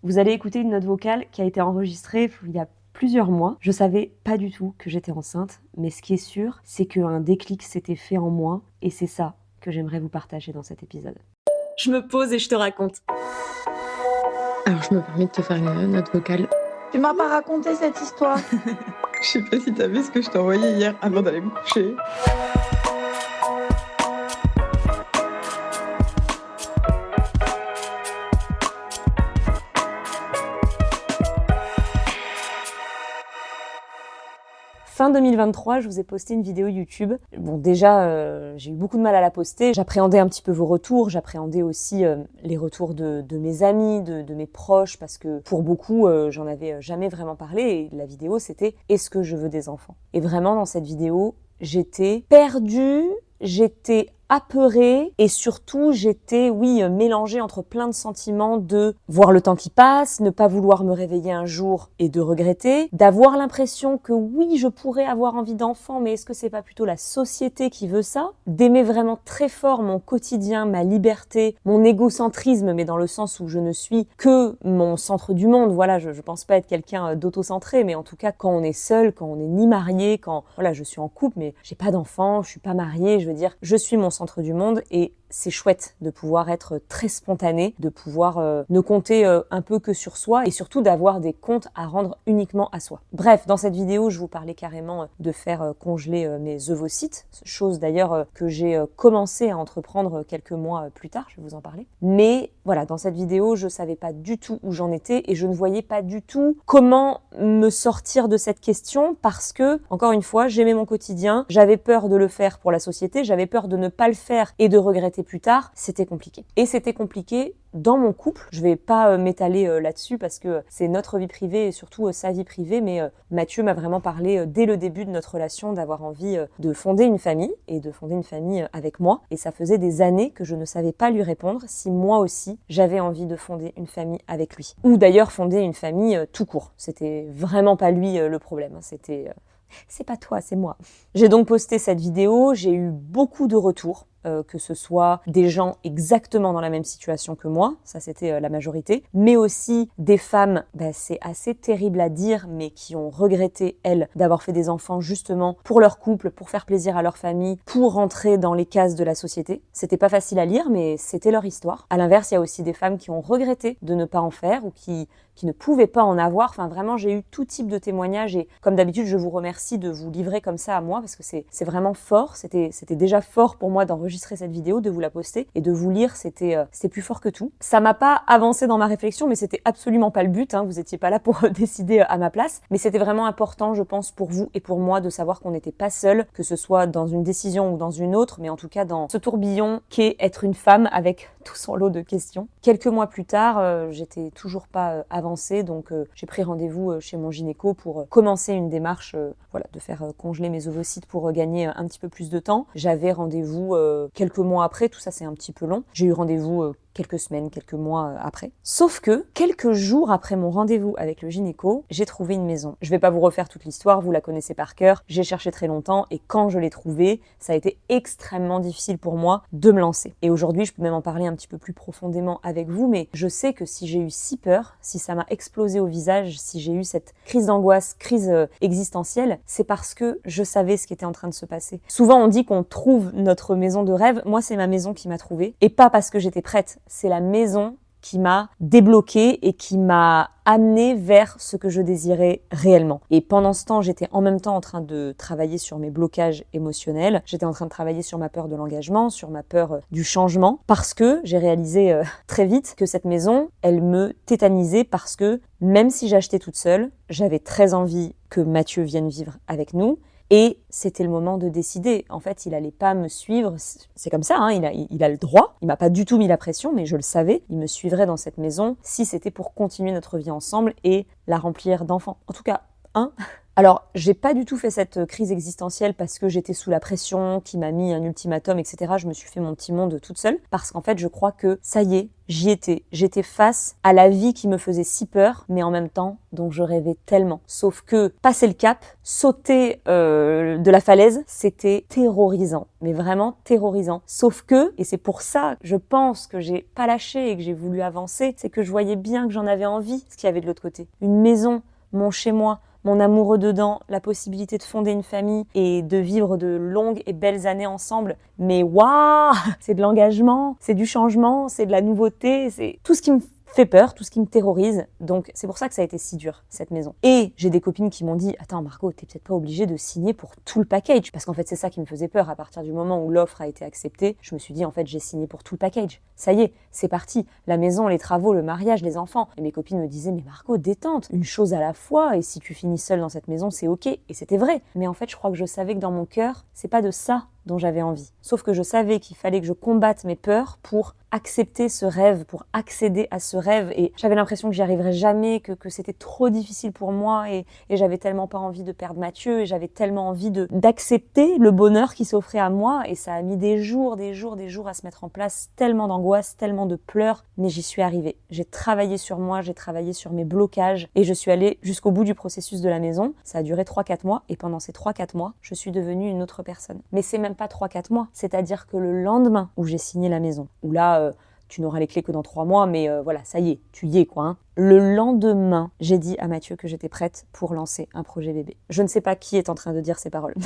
Vous allez écouter une note vocale qui a été enregistrée il y a plusieurs mois. Je savais pas du tout que j'étais enceinte, mais ce qui est sûr, c'est qu'un déclic s'était fait en moi et c'est ça que j'aimerais vous partager dans cet épisode. Je me pose et je te raconte. Alors je me permets de te faire une note vocale. Tu m'as pas raconté cette histoire. Je sais pas si t'as vu ce que je t'ai envoyé hier avant d'aller me coucher. Fin 2023, je vous ai posté une vidéo YouTube. Bon, déjà, j'ai eu beaucoup de mal à la poster. J'appréhendais un petit peu vos retours. J'appréhendais aussi les retours de mes amis, de mes proches, parce que pour beaucoup, j'en avais jamais vraiment parlé. Et la vidéo, c'était « Est-ce que je veux des enfants ?» Et vraiment, dans cette vidéo, j'étais perdue, j'étais apeurée et surtout j'étais, mélangée entre plein de sentiments de voir le temps qui passe, ne pas vouloir me réveiller un jour et de regretter, d'avoir l'impression que oui, je pourrais avoir envie d'enfant, mais est-ce que c'est pas plutôt la société qui veut ça? D'aimer vraiment très fort mon quotidien, ma liberté, mon égocentrisme, mais dans le sens où je ne suis que mon centre du monde. Voilà, je pense pas être quelqu'un d'autocentré, mais en tout cas, quand on est seul, quand on n'est ni marié, quand je suis en couple, mais j'ai pas d'enfant, je suis pas mariée, je veux dire, je suis mon centre du monde et c'est chouette de pouvoir être très spontané, de pouvoir ne compter un peu que sur soi et surtout d'avoir des comptes à rendre uniquement à soi. Bref, dans cette vidéo, je vous parlais carrément de faire congeler mes ovocytes, chose d'ailleurs que j'ai commencé à entreprendre quelques mois plus tard, je vais vous en parler. Mais voilà, dans cette vidéo, je savais pas du tout où j'en étais et je ne voyais pas du tout comment me sortir de cette question parce que, encore une fois, j'aimais mon quotidien, j'avais peur de le faire pour la société, j'avais peur de ne pas le faire et de regretter plus tard, c'était compliqué. Et c'était compliqué dans mon couple. Je vais pas m'étaler là-dessus parce que c'est notre vie privée et surtout sa vie privée, mais Mathieu m'a vraiment parlé dès le début de notre relation d'avoir envie de fonder une famille et de fonder une famille avec moi. Et ça faisait des années que je ne savais pas lui répondre si moi aussi j'avais envie de fonder une famille avec lui. Ou d'ailleurs fonder une famille tout court. C'était vraiment pas lui le problème. C'était c'est pas toi, c'est moi. J'ai donc posté cette vidéo, j'ai eu beaucoup de retours. Que ce soit des gens exactement dans la même situation que moi, ça c'était la majorité, mais aussi des femmes, c'est assez terrible à dire, mais qui ont regretté, elles, d'avoir fait des enfants justement pour leur couple, pour faire plaisir à leur famille, pour rentrer dans les cases de la société. C'était pas facile à lire, mais c'était leur histoire. À l'inverse, il y a aussi des femmes qui ont regretté de ne pas en faire ou qui ne pouvaient pas en avoir. Enfin, vraiment, j'ai eu tout type de témoignages et comme d'habitude, je vous remercie de vous livrer comme ça à moi parce que c'est vraiment fort. C'était déjà fort pour moi d'enregistrer cette vidéo, de vous la poster et de vous lire, c'était plus fort que tout. Ça m'a pas avancé dans ma réflexion, mais c'était absolument pas le but, vous étiez pas là pour décider à ma place, mais c'était vraiment important, je pense, pour vous et pour moi de savoir qu'on n'était pas seul, que ce soit dans une décision ou dans une autre, mais en tout cas dans ce tourbillon qu'est être une femme avec tout son lot de questions. Quelques mois plus tard, j'étais toujours pas avancée, donc j'ai pris rendez-vous chez mon gynéco pour commencer une démarche de faire congeler mes ovocytes pour gagner un petit peu plus de temps. J'avais rendez-vous quelques mois après, tout ça c'est un petit peu long. J'ai eu rendez-vous quelques semaines, quelques mois après. Sauf que, quelques jours après mon rendez-vous avec le gynéco, j'ai trouvé une maison. Je vais pas vous refaire toute l'histoire, vous la connaissez par cœur. J'ai cherché très longtemps et quand je l'ai trouvée, ça a été extrêmement difficile pour moi de me lancer. Et aujourd'hui, je peux même en parler un petit peu plus profondément avec vous, mais je sais que si j'ai eu si peur, si ça m'a explosé au visage, si j'ai eu cette crise d'angoisse, crise existentielle, c'est parce que je savais ce qui était en train de se passer. Souvent, on dit qu'on trouve notre maison de rêve. Moi, c'est ma maison qui m'a trouvée. Et pas parce que j'étais prête. C'est la maison qui m'a débloquée et qui m'a amenée vers ce que je désirais réellement. Et pendant ce temps, j'étais en même temps en train de travailler sur mes blocages émotionnels. J'étais en train de travailler sur ma peur de l'engagement, sur ma peur du changement, parce que j'ai réalisé très vite que cette maison, elle me tétanisait parce que même si j'achetais toute seule, j'avais très envie que Mathieu vienne vivre avec nous. Et c'était le moment de décider. En fait, il allait pas me suivre. C'est comme ça, il a le droit. Il m'a pas du tout mis la pression, mais je le savais. Il me suivrait dans cette maison si c'était pour continuer notre vie ensemble et la remplir d'enfants. En tout cas, Alors, j'ai pas du tout fait cette crise existentielle parce que j'étais sous la pression, qui m'a mis un ultimatum, etc. Je me suis fait mon petit monde toute seule parce qu'en fait, je crois que ça y est, j'y étais. J'étais face à la vie qui me faisait si peur, mais en même temps, dont je rêvais tellement. Sauf que passer le cap, sauter de la falaise, c'était terrorisant, mais vraiment terrorisant. Sauf que, et c'est pour ça, je pense que j'ai pas lâché et que j'ai voulu avancer, c'est que je voyais bien que j'en avais envie, ce qu'il y avait de l'autre côté. Une maison, mon chez-moi, mon amoureux dedans, la possibilité de fonder une famille et de vivre de longues et belles années ensemble. Mais waouh, c'est de l'engagement, c'est du changement, c'est de la nouveauté, c'est tout ce qui me fait peur, tout ce qui me terrorise. Donc c'est pour ça que ça a été si dur, cette maison. Et j'ai des copines qui m'ont dit « Attends Margot, t'es peut-être pas obligée de signer pour tout le package. » Parce qu'en fait c'est ça qui me faisait peur. À partir du moment où l'offre a été acceptée, je me suis dit en fait j'ai signé pour tout le package. Ça y est, c'est parti. La maison, les travaux, le mariage, les enfants. Et mes copines me disaient « Mais Margot, détente, une chose à la fois. Et si tu finis seule dans cette maison, c'est ok. » Et c'était vrai. Mais en fait je crois que je savais que dans mon cœur, c'est pas de ça dont j'avais envie. Sauf que je savais qu'il fallait que je combatte mes peurs pour accepter ce rêve, pour accéder à ce rêve. Et j'avais l'impression que j'y arriverais jamais, que c'était trop difficile pour moi et j'avais tellement pas envie de perdre Mathieu et j'avais tellement envie d'accepter le bonheur qui s'offrait à moi. Et ça a mis des jours à se mettre en place, tellement d'angoisse, tellement de pleurs, mais j'y suis arrivée. J'ai travaillé sur moi, j'ai travaillé sur mes blocages et je suis allée jusqu'au bout du processus de la maison. Ça a duré 3-4 mois et pendant ces 3-4 mois, je suis devenue une autre personne. Mais c'est même pas 3-4 mois, c'est-à-dire que le lendemain où j'ai signé la maison, où là, tu n'auras les clés que dans 3 mois, mais voilà, ça y est, tu y es quoi. Hein. Le lendemain, j'ai dit à Mathieu que j'étais prête pour lancer un projet bébé. Je ne sais pas qui est en train de dire ces paroles.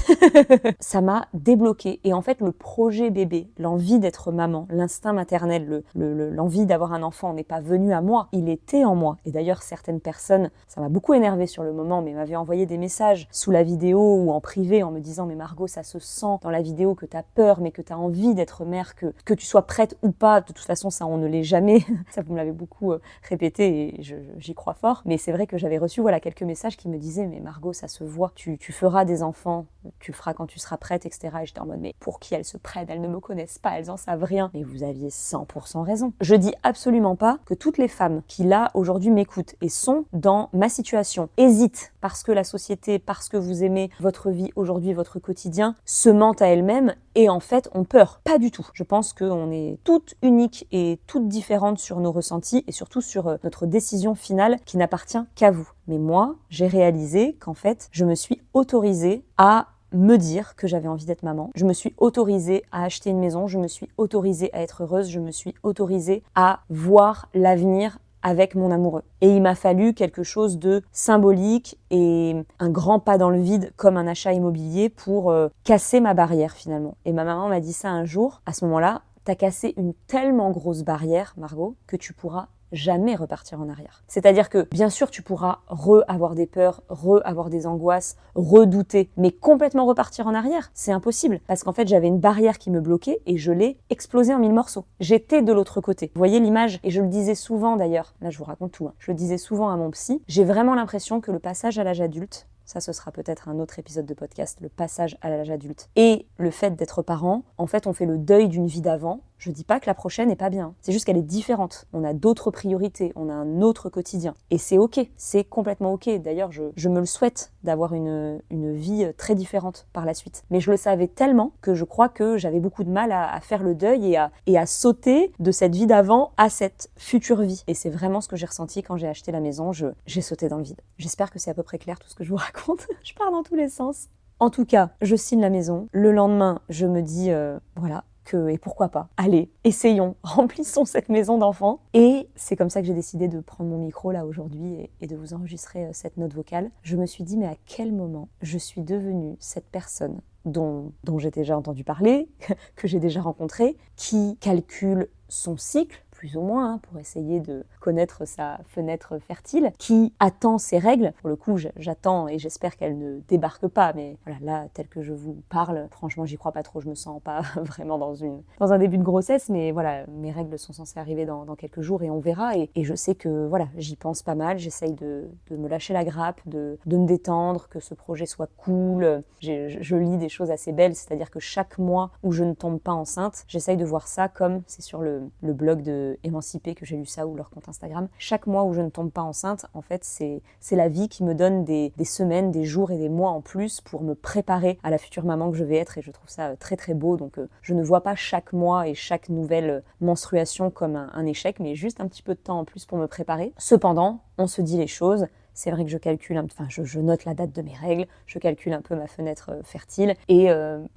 Ça m'a débloquée. Et en fait, le projet bébé, l'envie d'être maman, l'instinct maternel, l'envie d'avoir un enfant n'est pas venu à moi. Il était en moi. Et d'ailleurs, certaines personnes, ça m'a beaucoup énervée sur le moment, mais m'avaient envoyé des messages sous la vidéo ou en privé en me disant « Mais Margot, ça se sent dans la vidéo que tu as peur, mais que tu as envie d'être mère, que tu sois prête ou pas. De toute façon, ça, on ne l'est jamais. » Ça, vous me l'avez beaucoup répété et j'y crois fort, mais c'est vrai que j'avais reçu quelques messages qui me disaient « Mais Margot, ça se voit, tu feras des enfants, tu le feras quand tu seras prête, etc. » Et j'étais en mode « Mais pour qui elles se prennent? Elles ne me connaissent pas, elles en savent rien. » Mais vous aviez 100% raison. Je dis absolument pas que toutes les femmes qui là, aujourd'hui, m'écoutent et sont dans ma situation, hésitent parce que la société, parce que vous aimez votre vie aujourd'hui, votre quotidien, se mentent à elles-mêmes et en fait ont peur. Pas du tout. Je pense qu'on est toutes uniques et toutes différentes sur nos ressentis et surtout sur notre décision finale qui n'appartient qu'à vous. Mais moi, j'ai réalisé qu'en fait, je me suis autorisée à me dire que j'avais envie d'être maman. Je me suis autorisée à acheter une maison, je me suis autorisée à être heureuse, je me suis autorisée à voir l'avenir avec mon amoureux. Et il m'a fallu quelque chose de symbolique et un grand pas dans le vide comme un achat immobilier pour casser ma barrière finalement. Et ma maman m'a dit ça un jour. À ce moment-là, t'as cassé une tellement grosse barrière, Margot, que tu pourras jamais repartir en arrière. C'est-à-dire que, bien sûr, tu pourras avoir des peurs, avoir des angoisses, redouter, mais complètement repartir en arrière, c'est impossible. Parce qu'en fait, j'avais une barrière qui me bloquait et je l'ai explosée en 1000 morceaux. J'étais de l'autre côté. Vous voyez l'image? Et je le disais souvent d'ailleurs, là je vous raconte tout, je le disais souvent à mon psy, j'ai vraiment l'impression que le passage à l'âge adulte, ça ce sera peut-être un autre épisode de podcast, le passage à l'âge adulte, et le fait d'être parent, en fait on fait le deuil d'une vie d'avant. Je dis pas que la prochaine n'est pas bien, c'est juste qu'elle est différente. On a d'autres priorités, on a un autre quotidien. Et c'est ok, c'est complètement ok. D'ailleurs, je me le souhaite d'avoir une vie très différente par la suite. Mais je le savais tellement que je crois que j'avais beaucoup de mal à faire le deuil et à sauter de cette vie d'avant à cette future vie. Et c'est vraiment ce que j'ai ressenti quand j'ai acheté la maison, j'ai sauté dans le vide. J'espère que c'est à peu près clair tout ce que je vous raconte. Je pars dans tous les sens. En tout cas, je signe la maison. Le lendemain, je me dis, voilà, et pourquoi pas, allez, essayons, remplissons cette maison d'enfants. Et c'est comme ça que j'ai décidé de prendre mon micro là aujourd'hui et de vous enregistrer cette note vocale. Je me suis dit, mais à quel moment je suis devenue cette personne dont j'ai déjà entendu parler, que j'ai déjà rencontré, qui calcule son cycle, plus ou moins, pour essayer de connaître sa fenêtre fertile, qui attend ses règles. Pour le coup, j'attends et j'espère qu'elles ne débarquent pas, mais voilà, là, tel que je vous parle, franchement, j'y crois pas trop, je me sens pas vraiment dans un début de grossesse, mais voilà, mes règles sont censées arriver dans quelques jours et on verra, et je sais que, voilà, j'y pense pas mal, j'essaye de me lâcher la grappe, de me détendre, que ce projet soit cool. Je lis des choses assez belles, c'est-à-dire que chaque mois où je ne tombe pas enceinte, j'essaye de voir ça comme, c'est sur le blog de émancipées que j'ai lu ça ou leur compte Instagram. Chaque mois où je ne tombe pas enceinte, en fait, c'est la vie qui me donne des semaines, des jours et des mois en plus pour me préparer à la future maman que je vais être et je trouve ça très très beau. Donc je ne vois pas chaque mois et chaque nouvelle menstruation comme un échec, mais juste un petit peu de temps en plus pour me préparer. Cependant, on se dit les choses. C'est vrai que je note la date de mes règles, je calcule un peu ma fenêtre fertile et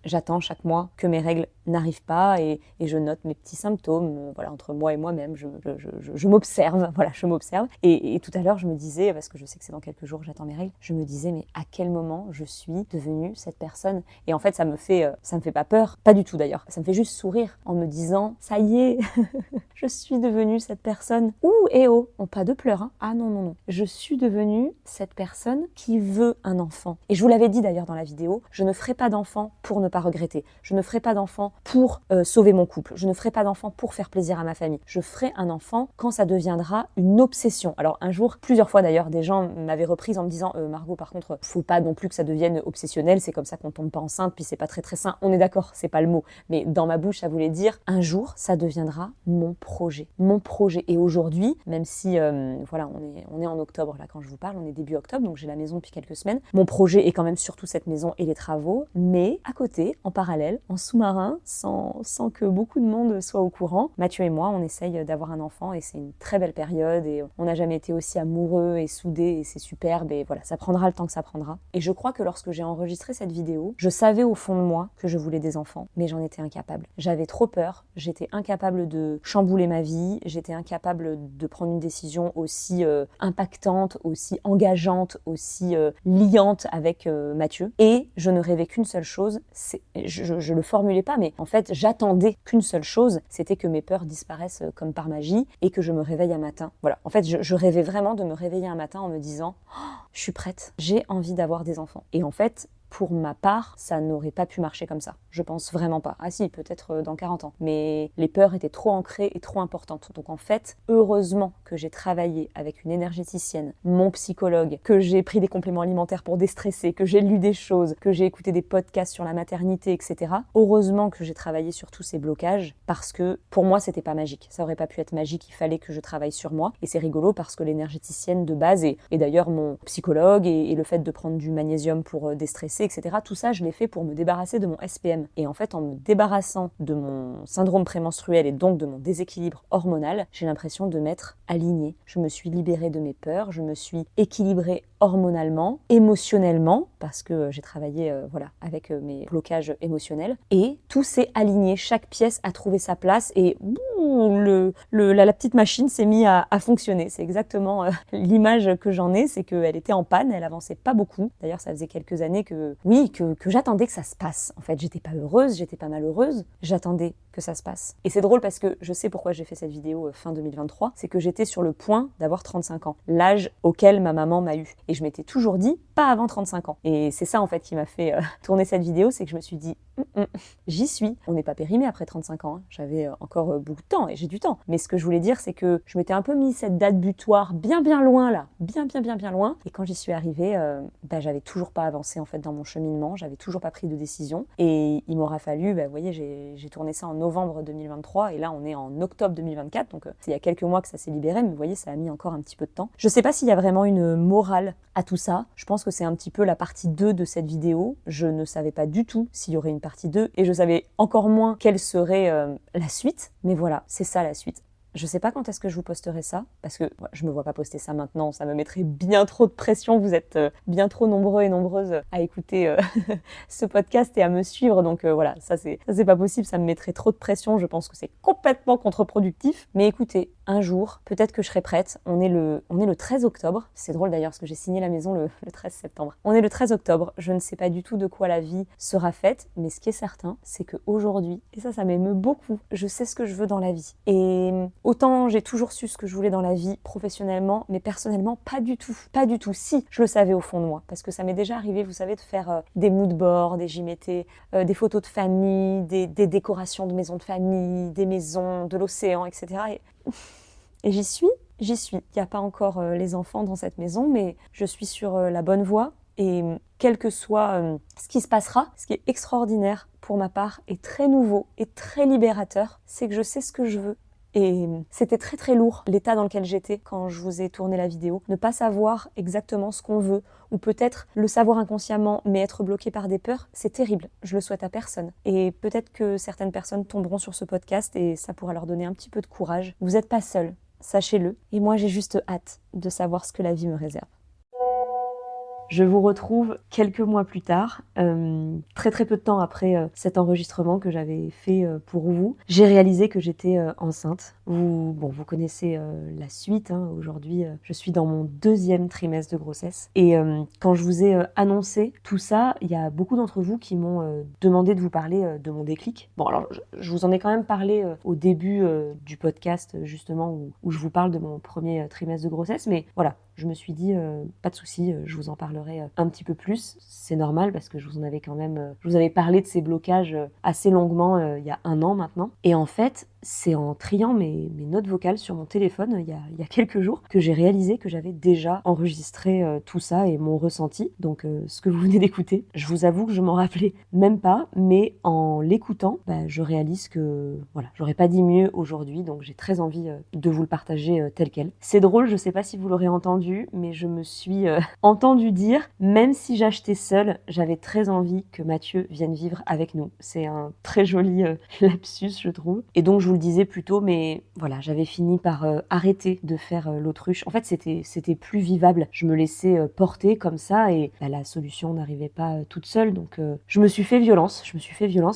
j'attends chaque mois que mes règles n'arrivent pas et je note mes petits symptômes. Voilà, entre moi et moi-même, je m'observe. Voilà, je m'observe. Et tout à l'heure, je me disais, parce que je sais que c'est dans quelques jours, j'attends mes règles, je me disais, mais à quel moment je suis devenue cette personne? Et en fait, ça me fait pas peur, pas du tout d'ailleurs. Ça me fait juste sourire en me disant, ça y est, je suis devenue cette personne. Ouh, pas de pleurs, hein. Ah non, non, non. Je suis devenue cette personne qui veut un enfant. Et je vous l'avais dit d'ailleurs dans la vidéo, je ne ferai pas d'enfant pour ne pas regretter. Je ne ferai pas d'enfant pour sauver mon couple. Je ne ferai pas d'enfant pour faire plaisir à ma famille. Je ferai un enfant quand ça deviendra une obsession. Alors un jour, plusieurs fois d'ailleurs, des gens m'avaient reprise en me disant Margot, par contre, faut pas non plus que ça devienne obsessionnel, c'est comme ça qu'on tombe pas enceinte, puis c'est pas très très sain. On est d'accord, c'est pas le mot. Mais dans ma bouche, ça voulait dire un jour, ça deviendra mon projet. Mon projet. Et aujourd'hui, même si voilà, on est en octobre là quand je vous parle, on est début octobre, donc j'ai la maison depuis quelques semaines. Mon projet est quand même surtout cette maison et les travaux, mais à côté, en parallèle, en sous-marin, sans que beaucoup de monde soit au courant, Mathieu et moi, on essaye d'avoir un enfant et c'est une très belle période et on n'a jamais été aussi amoureux et soudés et c'est superbe et voilà, ça prendra le temps que ça prendra. Et je crois que lorsque j'ai enregistré cette vidéo, je savais au fond de moi que je voulais des enfants, mais j'en étais incapable. J'avais trop peur, j'étais incapable de chambouler ma vie, j'étais incapable de prendre une décision aussi impactante, aussi engageante, aussi liante avec Mathieu. Et je ne rêvais qu'une seule chose, je le formulais pas, mais en fait j'attendais qu'une seule chose, c'était que mes peurs disparaissent comme par magie et que je me réveille un matin. Voilà, en fait je rêvais vraiment de me réveiller un matin en me disant je suis prête, j'ai envie d'avoir des enfants. Et en fait, pour ma part, ça n'aurait pas pu marcher comme ça. Je pense vraiment pas. Ah si, peut-être dans 40 ans. Mais les peurs étaient trop ancrées et trop importantes. Donc en fait, heureusement que j'ai travaillé avec une énergéticienne, mon psychologue, que j'ai pris des compléments alimentaires pour déstresser, que j'ai lu des choses, que j'ai écouté des podcasts sur la maternité, etc. Heureusement que j'ai travaillé sur tous ces blocages parce que pour moi, c'était pas magique. Ça aurait pas pu être magique, il fallait que je travaille sur moi. Et c'est rigolo parce que l'énergéticienne de base et d'ailleurs mon psychologue et le fait de prendre du magnésium pour déstresser, etc. Tout ça, je l'ai fait pour me débarrasser de mon SPM. Et en fait, en me débarrassant de mon syndrome prémenstruel et donc de mon déséquilibre hormonal, j'ai l'impression de m'être alignée. Je me suis libérée de mes peurs, je me suis équilibrée hormonalement, émotionnellement, parce que j'ai travaillé avec mes blocages émotionnels. Et tout s'est aligné, chaque pièce a trouvé sa place et la petite machine s'est mise à fonctionner. C'est exactement l'image que j'en ai, c'est qu'elle était en panne, elle avançait pas beaucoup. D'ailleurs, ça faisait quelques années que j'attendais que ça se passe. En fait, j'étais pas heureuse, j'étais pas malheureuse, j'attendais que ça se passe. Et c'est drôle parce que je sais pourquoi j'ai fait cette vidéo fin 2023, c'est que j'étais sur le point d'avoir 35 ans, l'âge auquel ma maman m'a eu. Et je m'étais toujours dit, pas avant 35 ans. Et c'est ça en fait qui m'a fait tourner cette vidéo, c'est que je me suis dit, j'y suis. On n'est pas périmé après 35 ans, hein. J'avais encore beaucoup de temps et j'ai du temps. Mais ce que je voulais dire, c'est que je m'étais un peu mis cette date butoir bien loin là, bien loin. Et quand j'y suis arrivée, j'avais toujours pas avancé en fait dans mon cheminement, j'avais toujours pas pris de décision. Et il m'aura fallu, vous voyez, j'ai tourné ça en novembre 2023 et là on est en octobre 2024, donc c'est il y a quelques mois que ça s'est libéré, mais vous voyez, ça a mis encore un petit peu de temps. Je sais pas s'il y a vraiment une morale à tout ça. Je pense que c'est un petit peu la partie 2 de cette vidéo. Je ne savais pas du tout s'il y aurait une partie 2 et je savais encore moins quelle serait la suite, mais voilà, c'est ça la suite. Je sais pas quand est-ce que je vous posterai ça, parce que je me vois pas poster ça maintenant, ça me mettrait bien trop de pression, vous êtes bien trop nombreux et nombreuses à écouter ce podcast et à me suivre, donc voilà, ça c'est pas possible, ça me mettrait trop de pression, je pense que c'est complètement contre-productif, mais écoutez, un jour, peut-être que je serai prête, on est le 13 octobre, c'est drôle d'ailleurs parce que j'ai signé la maison le 13 septembre, on est le 13 octobre, je ne sais pas du tout de quoi la vie sera faite, mais ce qui est certain, c'est qu'aujourd'hui, et ça m'émeut beaucoup, je sais ce que je veux dans la vie, et autant j'ai toujours su ce que je voulais dans la vie professionnellement, mais personnellement pas du tout. Si, je le savais au fond de moi, parce que ça m'est déjà arrivé, vous savez, de faire des mood boards, et j'y mettais des photos de famille, des décorations de maisons de famille, des maisons, de l'océan, etc. Et j'y suis. Il n'y a pas encore les enfants dans cette maison, mais je suis sur la bonne voie. Et quel que soit ce qui se passera, ce qui est extraordinaire pour ma part et très nouveau et très libérateur, c'est que je sais ce que je veux Et c'était très très lourd, l'état dans lequel j'étais quand je vous ai tourné la vidéo. Ne pas savoir exactement ce qu'on veut, ou peut-être le savoir inconsciemment, mais être bloqué par des peurs, c'est terrible. Je le souhaite à personne. Et peut-être que certaines personnes tomberont sur ce podcast et ça pourra leur donner un petit peu de courage. Vous n'êtes pas seul, sachez-le. Et moi, j'ai juste hâte de savoir ce que la vie me réserve. Je vous retrouve quelques mois plus tard, très très peu de temps après cet enregistrement que j'avais fait pour vous. J'ai réalisé que j'étais enceinte. Vous connaissez la suite. Aujourd'hui, je suis dans mon 2e trimestre de grossesse. Et quand je vous ai annoncé tout ça, il y a beaucoup d'entre vous qui m'ont demandé de vous parler de mon déclic. Bon, alors je vous en ai quand même parlé au début du podcast, justement, où je vous parle de mon 1er trimestre de grossesse. Mais voilà, je me suis dit, pas de souci, je vous en parlerai un petit peu plus. C'est normal parce que je vous avais parlé de ces blocages assez longuement il y a 1 an maintenant. Et en fait, c'est en triant mes notes vocales sur mon téléphone il y a quelques jours que j'ai réalisé que j'avais déjà enregistré tout ça et mon ressenti. Donc ce que vous venez d'écouter, je vous avoue que je m'en rappelais même pas, mais en l'écoutant, je réalise que voilà, j'aurais pas dit mieux aujourd'hui, donc j'ai très envie de vous le partager tel quel. C'est drôle, je sais pas si vous l'aurez entendu, mais je me suis entendu dire, même si j'achetais seule, j'avais très envie que Mathieu vienne vivre avec nous. C'est un très joli lapsus, je trouve. Et donc je vous le disais plus tôt, mais voilà, j'avais fini par arrêter de faire l'autruche. En fait, c'était plus vivable. Je me laissais porter comme ça et la solution n'arrivait pas toute seule. Donc je me suis fait violence.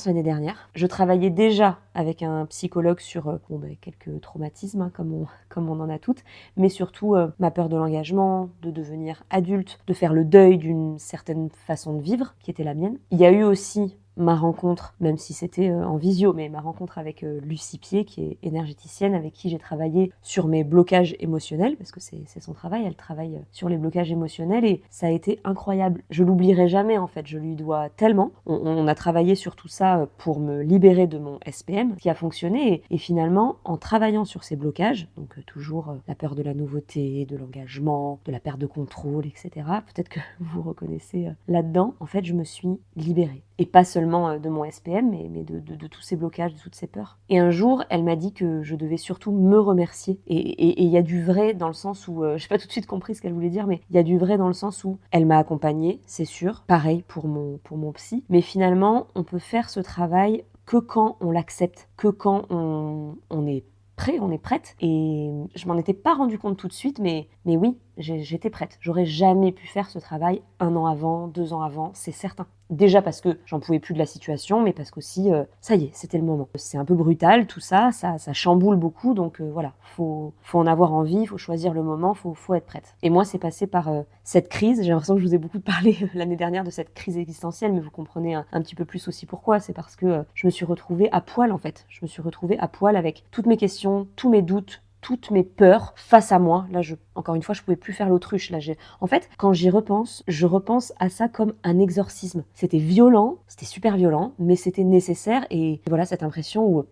L'année dernière. Je travaillais déjà avec un psychologue sur quelques traumatismes, comme on en a toutes, mais surtout ma peur de l'engagement, de devenir adulte, de faire le deuil d'une certaine façon de vivre qui était la mienne. Il y a eu aussi ma rencontre, même si c'était en visio, mais ma rencontre avec Lucie Pied, qui est énergéticienne, avec qui j'ai travaillé sur mes blocages émotionnels, parce que c'est son travail, elle travaille sur les blocages émotionnels, et ça a été incroyable. Je l'oublierai jamais, en fait, je lui dois tellement. On a travaillé sur tout ça pour me libérer de mon SPM, qui a fonctionné, et finalement, en travaillant sur ces blocages, donc toujours la peur de la nouveauté, de l'engagement, de la perte de contrôle, etc., peut-être que vous vous reconnaissez là-dedans, en fait, je me suis libérée. Et pas seulement de mon SPM, mais de tous ces blocages, de toutes ces peurs. Et un jour, elle m'a dit que je devais surtout me remercier. Et il y a du vrai dans le sens où, j'ai pas tout de suite compris ce qu'elle voulait dire, mais il y a du vrai dans le sens où elle m'a accompagnée, c'est sûr. Pareil pour mon psy. Mais finalement, on peut faire ce travail que quand on l'accepte, que quand on est prêt, on est prête. Et je m'en étais pas rendu compte tout de suite, mais oui, j'étais prête. J'aurais jamais pu faire ce travail 1 an avant, 2 ans avant, c'est certain. Déjà parce que j'en pouvais plus de la situation, mais parce qu'aussi, ça y est, c'était le moment. C'est un peu brutal, tout ça chamboule beaucoup, donc voilà, faut en avoir envie, faut choisir le moment, faut être prête. Et moi, c'est passé par cette crise. J'ai l'impression que je vous ai beaucoup parlé l'année dernière de cette crise existentielle, mais vous comprenez un petit peu plus aussi pourquoi. C'est parce que je me suis retrouvée à poil, en fait. Je me suis retrouvée à poil avec toutes mes questions, tous mes doutes, toutes mes peurs face à moi. Là, encore une fois, je pouvais plus faire l'autruche. En fait, quand j'y repense, je repense à ça comme un exorcisme. C'était violent, c'était super violent, mais c'était nécessaire. Et voilà, cette impression où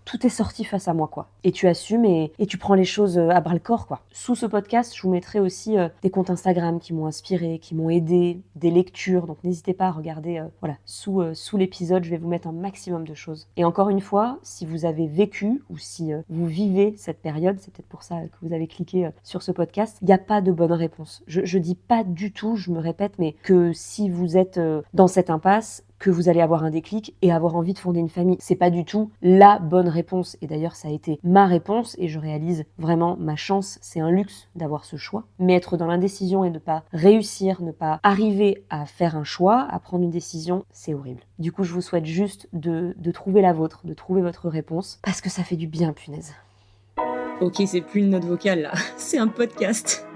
tout est sorti face à moi, quoi. Et tu assumes et tu prends les choses à bras-le-corps, quoi. Sous ce podcast, je vous mettrai aussi des comptes Instagram qui m'ont inspiré, qui m'ont aidé, des lectures. Donc n'hésitez pas à regarder, sous l'épisode, je vais vous mettre un maximum de choses. Et encore une fois, si vous avez vécu ou si vous vivez cette période, c'est peut-être pour ça que vous avez cliqué sur ce podcast, il n'y a pas de bonne réponse. Je dis pas du tout, je me répète, mais que si vous êtes dans cette impasse, que vous allez avoir un déclic et avoir envie de fonder une famille. C'est pas du tout la bonne réponse. Et d'ailleurs, ça a été ma réponse et je réalise vraiment ma chance. C'est un luxe d'avoir ce choix. Mais être dans l'indécision et ne pas réussir, ne pas arriver à faire un choix, à prendre une décision, c'est horrible. Du coup, je vous souhaite juste de trouver la vôtre, de trouver votre réponse parce que ça fait du bien, punaise. Ok, c'est plus une note vocale là, c'est un podcast.